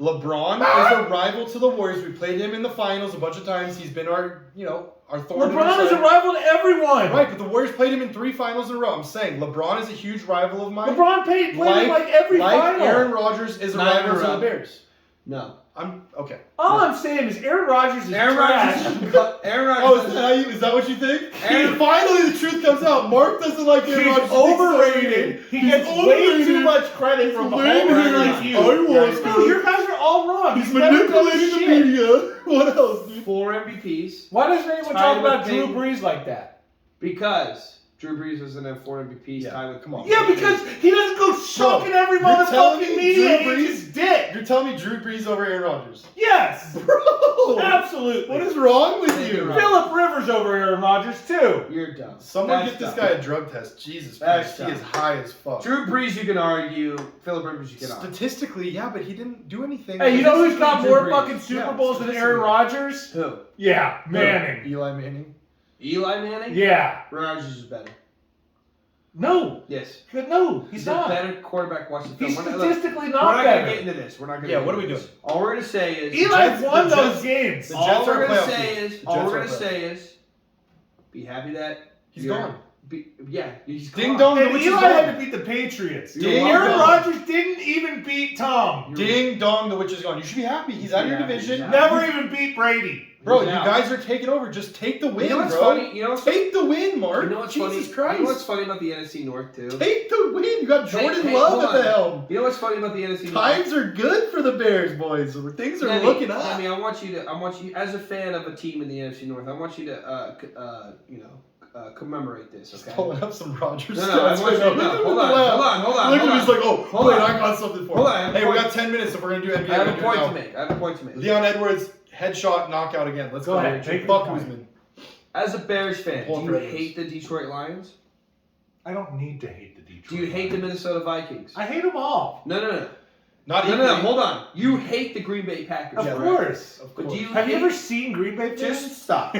LeBron is a rival to the Warriors. We played him in the finals a bunch of times. He's been our, our thorn. in our LeBron is a side. rival to everyone. Right, but the Warriors played him in 3 finals in a row. I'm saying LeBron is a huge rival of mine. LeBron played him like every final. Aaron Rodgers is a Not in rival a to row. the Bears. No. I'm okay. All I'm saying is Aaron Rodgers is Aaron trash. Rodgers. Aaron Rodgers. Oh, is that what you think? Aaron- Finally, the truth comes out. Mark doesn't like Aaron He's Rodgers. overrated. He He's gets way overrated. too much credit from the Way homers too like much. you. I want No, to. your guys are all wrong. He's never done manipulating the shit. media. What else, dude? 4 MVPs. Why doesn't anyone Tied talk with about Drew Peyton. Brees like that? Because Drew Brees was in that 4 MVPs. Yeah, Tied with come on. Yeah, because he doesn't go shucking every you're telling motherfucking me media Drew in Brees- his dick. You're telling me Drew Brees over Aaron Rodgers? Yes, Bro! absolutely. What is wrong with Maybe you? wrong. Philip Rivers over Aaron Rodgers too? You're dumb. Someone That's get this dumb. guy a drug test. Jesus That's Christ, he dumb. is high as fuck. Drew Brees, you can argue. Philip Rivers, you can argue. Statistically, yeah, but he didn't do anything. Hey, you know who's got Drew more Brees. fucking Super Yeah, Bowls than Aaron Rodgers? Who? Yeah, Manning. Eli Manning. Eli Manning? Yeah. Rodgers is better. No. Yes. No, he's He's not. a better quarterback. Watch the film. He's We're not- statistically We're not not better. gonna get into this. We're not gonna. Yeah, get what are into we this. doing? All we're gonna say is Eli Jets- won the those Jets- games. the all Jets we're are a gonna playoff say team. is The all Jets we're are a gonna playoff say is be happy that He's you're- gone. He's Ding gone. dong. And Which Eli is had gone. to beat the Patriots. Ding Aaron dong. Rodgers didn't even beat Tom. Ding dong, the witch is gone. You should be happy. He's out of your Yeah, division. he's out. Never even beat Brady. Bro, He's you out. guys are taking over. Just take the win, You know what's bro. funny? You know what's Take the win, Mark. You know what's Jesus funny? Christ. You know what's funny about the NFC North too? Take the win. You got Jordan Hey, Love hold at the on. helm. You know what's funny about the NFC North? Times are good for the Bears, boys. Things are looking up. I want you as a fan of a team in the NFC North. I want you to commemorate this. Just Okay. pulling up some Rodgers No, I stats. want you to Look no, at him hold in on, the lab. hold on. Look at him. He's like, oh, Hold wait, on. I got something for Hold him. on, I have a Hey, we point. got 10 minutes if we're going to do NBA. I have we're a gonna point do to it make. I have a point to make. now. Leon Edwards, headshot, knockout again. Let's Go go. ahead, make Fuck your point. Usman. As a Bears fan, Pulling do you for Edwards. hate the Detroit Lions? I don't need to hate the Detroit. Do you hate the Lions. Minnesota Vikings? I hate them all. No. Not No, equally. hold on. You hate the Green Bay Packers. Of Yeah, right? course. Of But course. do you Have you hate- ever seen Green Bay fans? Just stop.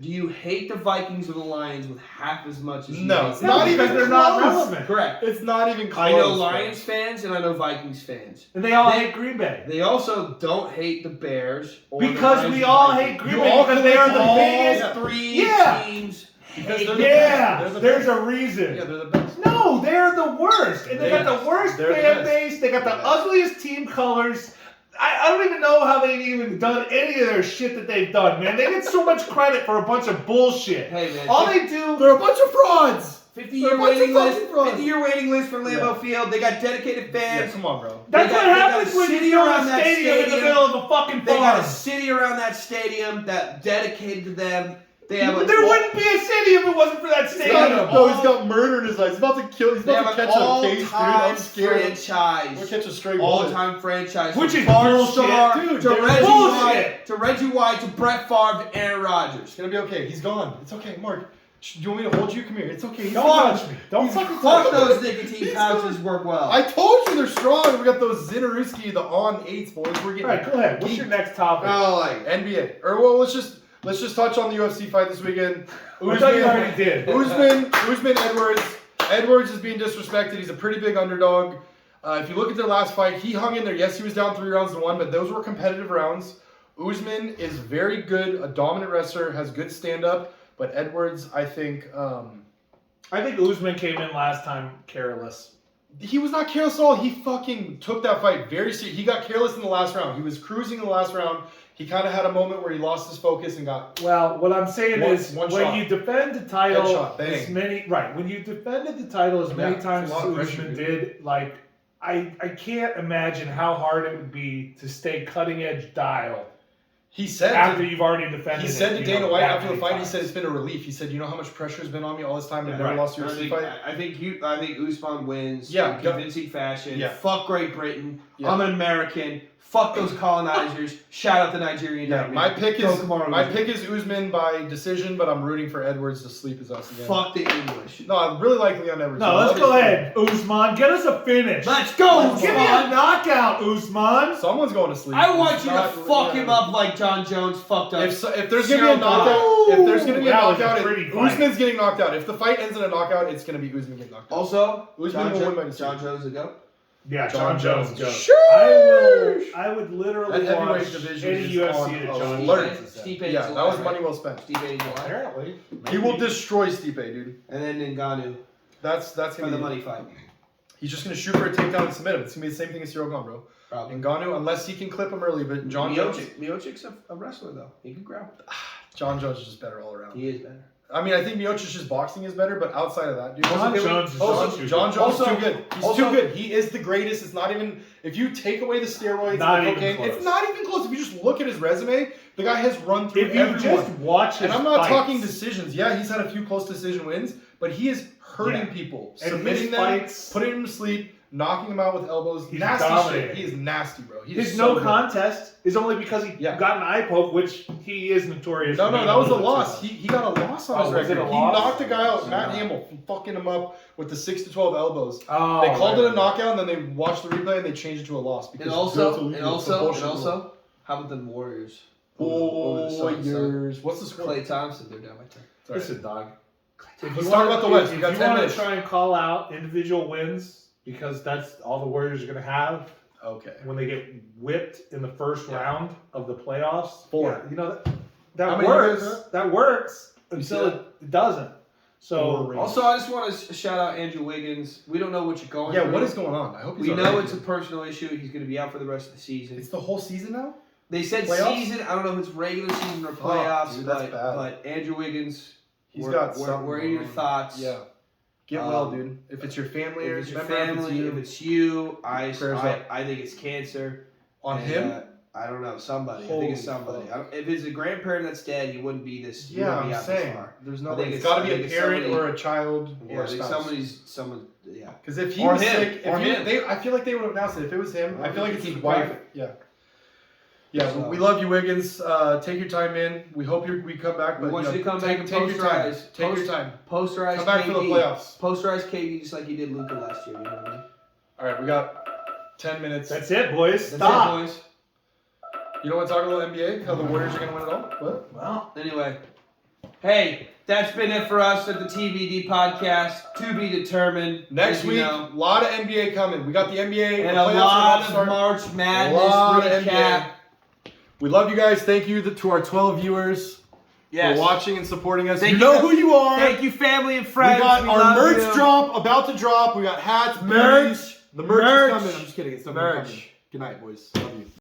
Do you hate the Vikings or the Lions with half as much as you No, hate it's the not Bears? because even they're not close. relevant. Correct. It's not even close. I know bro. Lions fans and I know Vikings fans. And they all They- hate Green Bay. They also don't hate the Bears or the Because Lions we or all Vikings. hate Green You Bay all because they are the all- biggest. Yeah. Three Yeah. teams. Because hate they're the the Yeah, They're the there's best. a reason. Yeah, they're the best. No, they're the worst. And they got the worst They're the fan best. base. They got the They're the best. ugliest team colors. I don't even know how they've even done any of their shit that they've done, man. They get so much credit for a bunch of bullshit. Hey man, All they do. They're a bunch of frauds. 50-year They're a bunch of waiting list. fucking frauds. 50-year waiting list for Lambeau Field. They got dedicated Yeah, fans. come on, bro. That's They what got- they happens got a when you city build around a that stadium in the stadium. middle of a fucking They got farm. a city around that stadium that dedicated to them. They have a There wouldn't be a city if it wasn't for that stadium. No, he's got murder in his eyes. He's about to kill. He's They about have to an catch a case, dude. I'm all-time scared. We'll franchise. catch a straight bullet. All-time franchise. Which From is Bart bullshit, Starr dude. To They're Reggie bullshit. White. To Reggie White. To Brett Favre. To Aaron Rodgers. It's gonna be okay. He's gone. It's okay, Mark. Do you want me to hold you? Come here. It's okay. He's Don't gone. touch me. Don't fucking Fuck touch me. those nicotine He's pouches work well. I told you they're strong. We got those Zinneruski, the on eights, boys. We're getting. All right, go ahead. What's your next topic? Oh, like NBA? Or well, let's just touch on the UFC fight this weekend. I thought you already did. Usman Edwards. Edwards is being disrespected. He's a pretty big underdog. If you look at their last fight, he hung in there. Yes, he was down 3 rounds to 1, but those were competitive rounds. Usman is very good, a dominant wrestler, has good stand-up, but Edwards, I think Usman came in last time careless. he was not careless at all. He fucking took that fight very seriously. He got careless in the last round. He was cruising in the last round. He kind of had a moment where he lost his focus and got. Well, what I'm saying is, one when shot. you defend the title Headshot, bang. as many, right? When you defended the title as many Yeah, times it's as a lot of pressure, Usman dude. did, like I can't imagine how hard it would be to stay cutting edge dial He said. after you've already defended. He said it, to Dana White that after the many fight, he times. said it's been a relief. He said, you know how much pressure has been on me all this time and Yeah, never right. lost a I UFC think, fight? I think Usman wins Yeah, in convincing fashion. Yeah. Fuck Great Britain. Yeah. I'm an American. Fuck those colonizers. Shout out the Nigerian. Yeah, nightmare. my pick Go is Kamaru Usman. Usman by decision, but I'm rooting for Edwards to sleep his ass again. Fuck the English. No, I really like Leon Edwards. No, I let's love go his ahead, Usman. Get us a finish. Let's go, Give me a Usman. knockout, Usman. Someone's going to sleep. I want It's you to not fuck Leon him Edwards. up like John Jones fucked up. If there's gonna be a knockout, That was a pretty fight. Usman's getting knocked out. If the fight ends in a knockout, it's gonna be Usman getting knocked out. Also, Usman will win by decision. John Jones to go. Yeah, John Jones. goes. Sheesh. I would literally That heavyweight watch division any is UFC on that a John alert. Jones is in. Stipe Yeah, is that was alive, money right? well spent. Stipe is alive. Apparently, He will destroy Stipe, dude. And then Ngannou That's for gonna the be money fight. He's just gonna shoot for a takedown and submit him. It's gonna be the same thing as Cyril Gane, bro. Probably. Ngannou, unless he can clip him early, but John Jones Miocic's a wrestler though. He can grapple. is just better all around. He is better. I mean, I think Miocic's boxing is better, but outside of that, dude, John Jones is John Jones is Also- too good. He's also- too good. He is the greatest. It's not even if you take away the steroids, Not and the even cocaine, close. it's not even close. If you just look at his resume, the guy has run through if you everyone. just watch his And I'm not fights, talking decisions. Yeah, he's had a few close decision wins, but he is hurting Yeah. people, And submitting his them, fights- putting them to sleep, knocking them out with elbows. He's nasty dominating. shit. He is nasty, bro. He is his so no good. contest is only because he Yeah. got an eye poke, which he is notorious. No, for no, being that was a little bit loss. too He got a loss on Oh, his was it record. a He loss? knocked a guy out, Matt Yeah. Hamill, fucking him up with the 6-12 elbows. much. Oh, They called it a right. knockout, and then they watched the replay and they changed it to a loss. Because And it's also, bullshit rule. how about the Warriors? Over the Suns, Warriors. What's the son. score? Clay Thompson, they're down by 10. Sorry. Listen, dog. Let's talk about the West. We got If 10 you want minutes. to try and call out individual wins, because that's all the Warriors are going to have Okay. when they get whipped in the first Yeah. round of the playoffs. 4. Yeah, you know How that many works. wins are That works You until see it doesn't. 4 So rings. Also, I just want to shout out Andrew Wiggins. We don't know what you're going Yeah, through. what is going on? I hope he's We all know right, it's a dude. personal issue. He's going to be out for the rest of the season. It's the whole season now? They said Playoffs? season. I don't know if it's regular season or playoffs, dude, that's but, bad. but Andrew Wiggins, He's we're, got we're, something we're in your going on. thoughts. Yeah. Get well, dude. If it's your family or If it's your member, family, if if it's it's you, I Prayers up. think it's cancer. on And, him, I don't know, somebody. I Holy think it's somebody. fuck. If it's a grandparent that's dead, he wouldn't be this. He yeah, wouldn't be I'm out this saying. far. There's I no think way. It's it's- got to be I a think it's parent somebody- or a child Yeah, or I a think spouse. someone, yeah. Because if he Or was him. sick, Or him. I feel like they would have announced it. If it was him, I feel like it's his Keep it wife. private. Yeah. Yeah, So- we love you, Wiggins. Take your time in. We hope we come back. We But want you to come take, back and take your time. posterize. Take your time. Posterize Come back KD. for the playoffs. Posterize KD just like you did Luka last year. You know what I mean? All right, we got 10 minutes. that's it, boys. That's Stop. it, boys. You don't want to talk a little NBA? How the Warriors are going to win it all? What? Well, Anyway, hey, that's been it for us at the TBD podcast. To be determined. Next as you week, know. a lot of NBA coming. We got the NBA. And the a playoffs are lot about to of start. March Madness lot of recap. We love you guys. Thank you to our 12 viewers Yes. for watching and supporting us. Thank you you know guys- who you are. Thank you, family and We friends. got We our love merch you. drop about to drop. We got hats, Merch. beanies. The merch Merch. is coming. I'm just kidding. It's not Merch. coming. Good night, boys. Love you.